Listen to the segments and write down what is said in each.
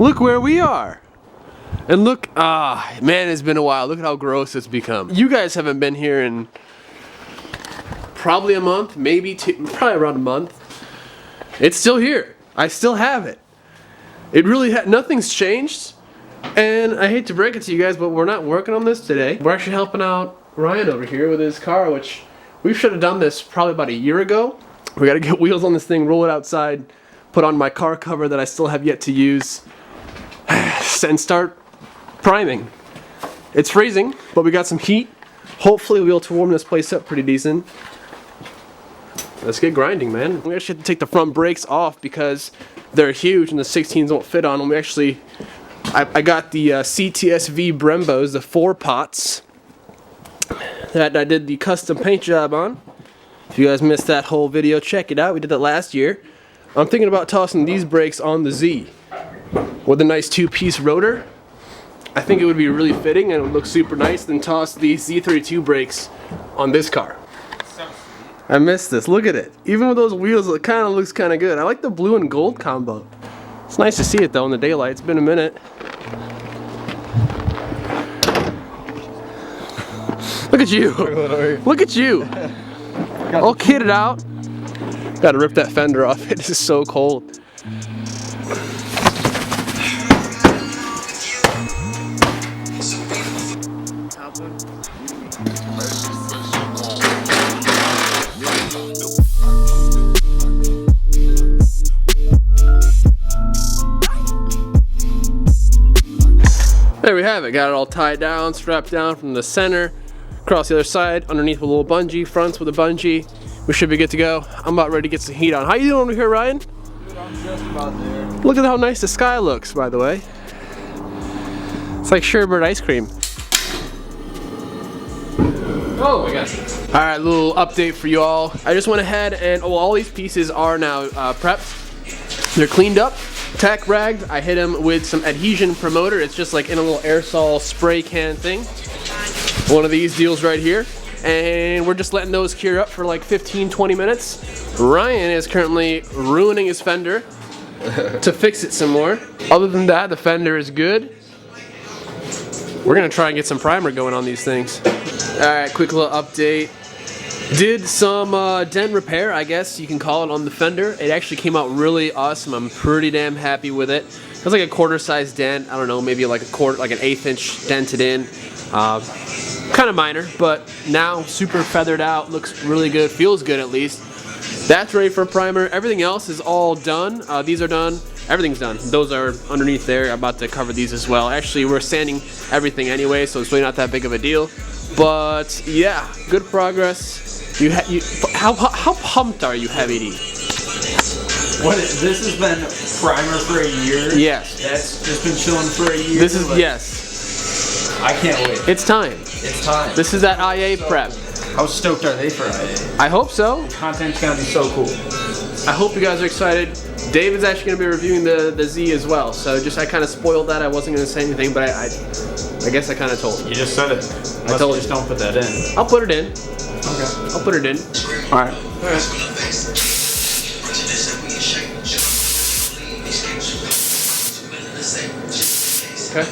Look where we are. And look, man, it's been a while. Look at how gross it's become. You guys haven't been here in probably a month, maybe two, probably around a month. It's still here. I still have it. It really nothing's changed. And I hate to break it to you guys, but we're not working on this today. We're actually helping out Ryan over here with his car, which we should have done this probably about a year ago. We got to get wheels on this thing, roll it outside, put on my car cover that I still have yet to use, and start priming. It's freezing, but we got some heat. Hopefully we'll be able to warm this place up pretty decent. Let's get grinding, man. We actually have to take the front brakes off because they're huge and the 16s won't fit on them. We actually, I got the CTSV Brembos, the 4 pots that I did the custom paint job on. If you guys missed that whole video, check it out. We did that last year. I'm thinking about tossing these brakes on the Z with a nice 2-piece rotor. I think it would be really fitting and it would look super nice. Then toss the Z32 brakes on this car. I missed this. Look at it. Even with those wheels, it kind of looks kind of good. I like the blue and gold combo. It's nice to see it though in the daylight. It's been a minute. Look at you. Look at you. All kitted out. Gotta rip that fender off. It is so cold. There we have it. Got it all tied down, strapped down from the center, across the other side, underneath with a little bungee, fronts with a bungee. We should be good to go. I'm about ready to get some heat on. How you doing over here, Ryan? Dude, I'm just about there. Look at how nice the sky looks, by the way. It's like sherbet ice cream. Oh my gosh. Alright, little update for you all. I just went ahead and, all these pieces are now prepped. They're cleaned up, tack ragged. I hit them with some adhesion promoter. It's just like in a little aerosol spray can thing. One of these deals right here. And we're just letting those cure up for like 15-20 minutes. Ryan is currently ruining his fender to fix it some more. Other than that, the fender is good. We're gonna try and get some primer going on these things. Alright, quick little update. Did some dent repair, I guess you can call it, on the fender. It actually came out really awesome. I'm pretty damn happy with it. It was like a quarter-size dent. I don't know, maybe like a quarter, like an 1/8 inch dented in. Kind of minor, but now super feathered out. Looks really good. Feels good at least. That's ready for primer. Everything else is all done. These are done. Everything's done. Those are underneath there. I'm about to cover these as well. Actually, we're sanding everything anyway, so it's really not that big of a deal. But yeah, good progress. How pumped are you, Heavy D? This has been primer for a year? Yes. That's just been chilling for a year? This is, like, yes. I can't wait. It's time. It's time. This is that IA prep. How stoked are they for IA? I hope so. The content's gonna be so cool. I hope you guys are excited. Dave is actually gonna be reviewing the Z as well. So I kind of spoiled that. I wasn't gonna say anything, but I guess I kind of told you. You just said it. I told you. Just don't put that in. I'll put it in. Okay. I'll put it in. All right. All right. Okay.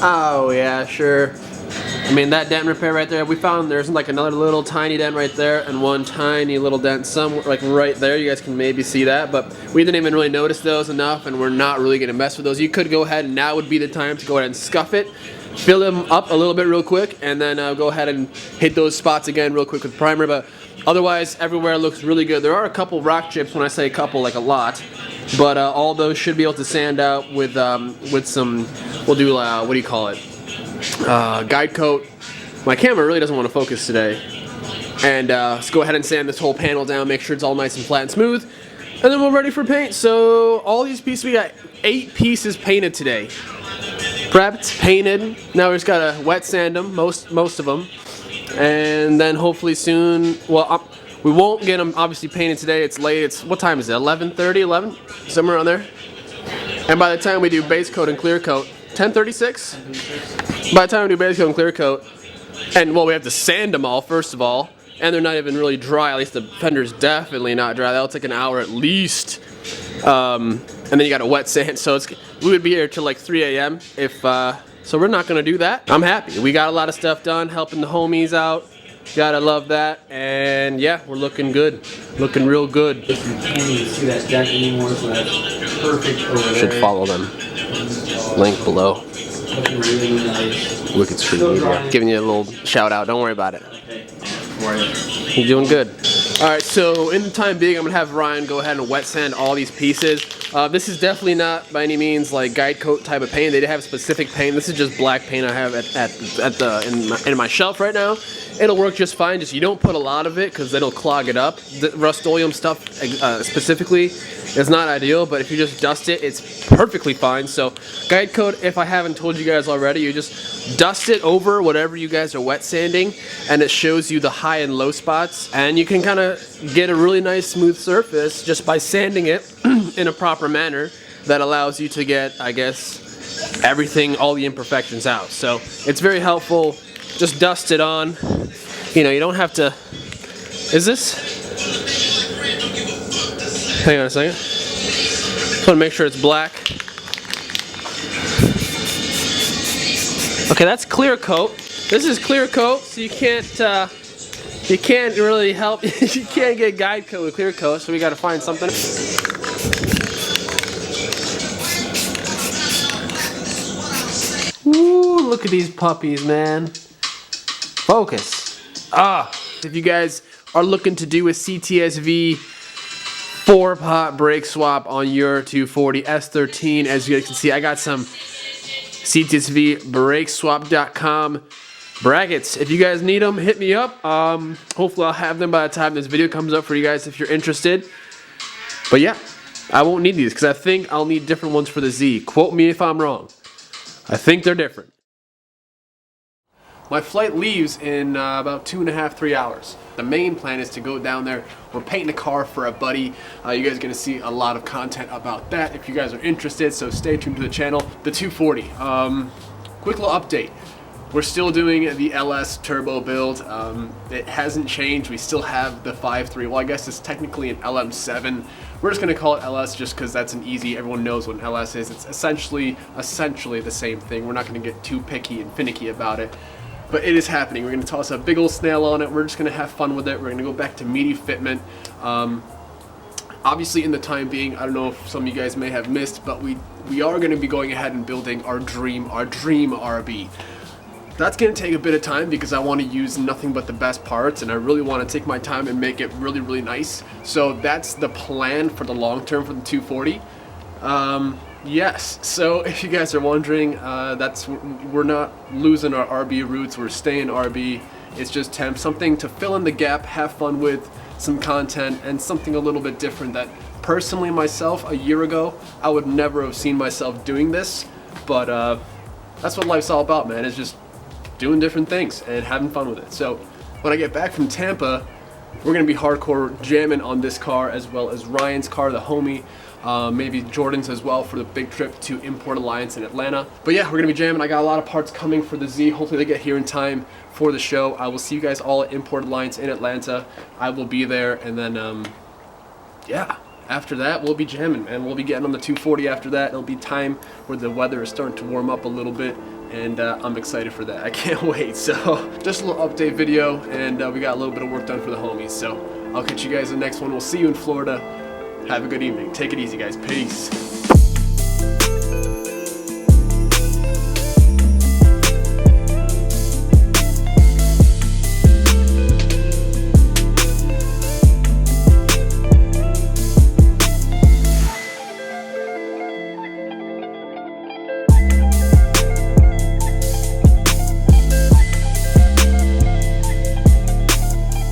Oh yeah, sure. I mean, that dent repair right there, we found there's like another little tiny dent right there and one tiny little dent somewhere, like right there. You guys can maybe see that, but we didn't even really notice those enough, and we're not really gonna mess with those. You could go ahead and now would be the time to go ahead and scuff it, fill them up a little bit real quick, and then go ahead and hit those spots again real quick with primer. But otherwise, everywhere looks really good. There are a couple rock chips. When I say a couple, like a lot. But all those should be able to sand out with some, we'll do, what do you call it? Guide coat. My camera really doesn't want to focus today. And let's go ahead and sand this whole panel down, make sure it's all nice and flat and smooth. And then we're ready for paint. So all these pieces, we got 8 pieces painted today. Prepped, painted. Now we just gotta wet sand them, most of them. And then hopefully soon, well, we won't get them obviously painted today. It's late. It's, what time is it? 11:30, 11? Somewhere around there. And by the time we do base coat and clear coat, 1036? By the time we do base coat and clear coat, and well, we have to sand them all first of all, and they're not even really dry, at least the fender's definitely not dry. That'll take an hour at least. And then you got a wet sand, so we would be here till like 3 a.m. if, so we're not gonna do that. I'm happy. We got a lot of stuff done, helping the homies out. Gotta love that, and yeah, we're looking good. Looking real good. You can't even see that deck anymore, so that's perfect over there. Should follow them. Link below. Looking really nice. Wicked Street Media. Giving you a little shout out, don't worry about it. You're doing good. Alright, so in the time being, I'm gonna have Ryan go ahead and wet sand all these pieces. This is definitely not by any means like guide coat type of paint. They have specific paint. This is just black paint I have in my shelf right now. It'll work just fine. Just you don't put a lot of it because it'll clog it up. The Rust-Oleum stuff specifically is not ideal, but if you just dust it, it's perfectly fine. So guide coat, if I haven't told you guys already, you just dust it over whatever you guys are wet sanding, and it shows you the high and low spots, and you can kind of get a really nice smooth surface just by sanding it in a proper manner that allows you to get, I guess, everything, all the imperfections out. So it's very helpful. Just dust it on. You know, you don't have to. Is this? Hang on a second. Just want to make sure it's black. Okay, that's clear coat. This is clear coat, so you can't really help. You can't get guide coat with clear coat, so we got to find something. Ooh, look at these puppies, man. Focus. If you guys are looking to do a CTSV 4-pot brake swap on your 240 S13, as you guys can see, I got some CTSV brakeswap.com brackets. If you guys need them, hit me up. Hopefully I'll have them by the time this video comes up for you guys if you're interested. But yeah, I won't need these because I think I'll need different ones for the Z. Quote me if I'm wrong. I think they're different. My flight leaves in about 2.5, 3 hours. The main plan is to go down there. We're painting a car for a buddy. You guys are gonna see a lot of content about that if you guys are interested, so stay tuned to the channel. The 240, quick little update. We're still doing the LS turbo build. It hasn't changed. We still have the 5.3. Well, I guess it's technically an LM7. We're just gonna call it LS just because that's an easy, everyone knows what an LS is. It's essentially the same thing. We're not gonna get too picky and finicky about it. But it is happening. We're gonna toss a big old snail on it. We're just gonna have fun with it. We're gonna go back to meaty fitment. Obviously in the time being, I don't know if some of you guys may have missed, but we are gonna be going ahead and building our dream RB. That's gonna take a bit of time because I wanna use nothing but the best parts, and I really wanna take my time and make it really, really nice. So that's the plan for the long term for the 240. Yes, so if you guys are wondering, we're not losing our RB roots, we're staying RB. It's just temp, something to fill in the gap, have fun with, some content, and something a little bit different that personally myself, a year ago, I would never have seen myself doing this, but that's what life's all about, man, is just doing different things and having fun with it. So when I get back from Tampa, we're gonna be hardcore jamming on this car as well as Ryan's car, the homie. Maybe Jordan's as well for the big trip to Import Alliance in Atlanta. But yeah, we're gonna be jamming. I got a lot of parts coming for the Z. Hopefully they get here in time for the show. I will see you guys all at Import Alliance in Atlanta. I will be there, and then yeah, after that we'll be jamming, and we'll be getting on the 240 after that. It'll be time where the weather is starting to warm up a little bit, and I'm excited for that. I can't wait. So just a little update video, and we got a little bit of work done for the homies. So I'll catch you guys in the next one. We'll see you in Florida. Have a good evening. Take it easy, guys. Peace.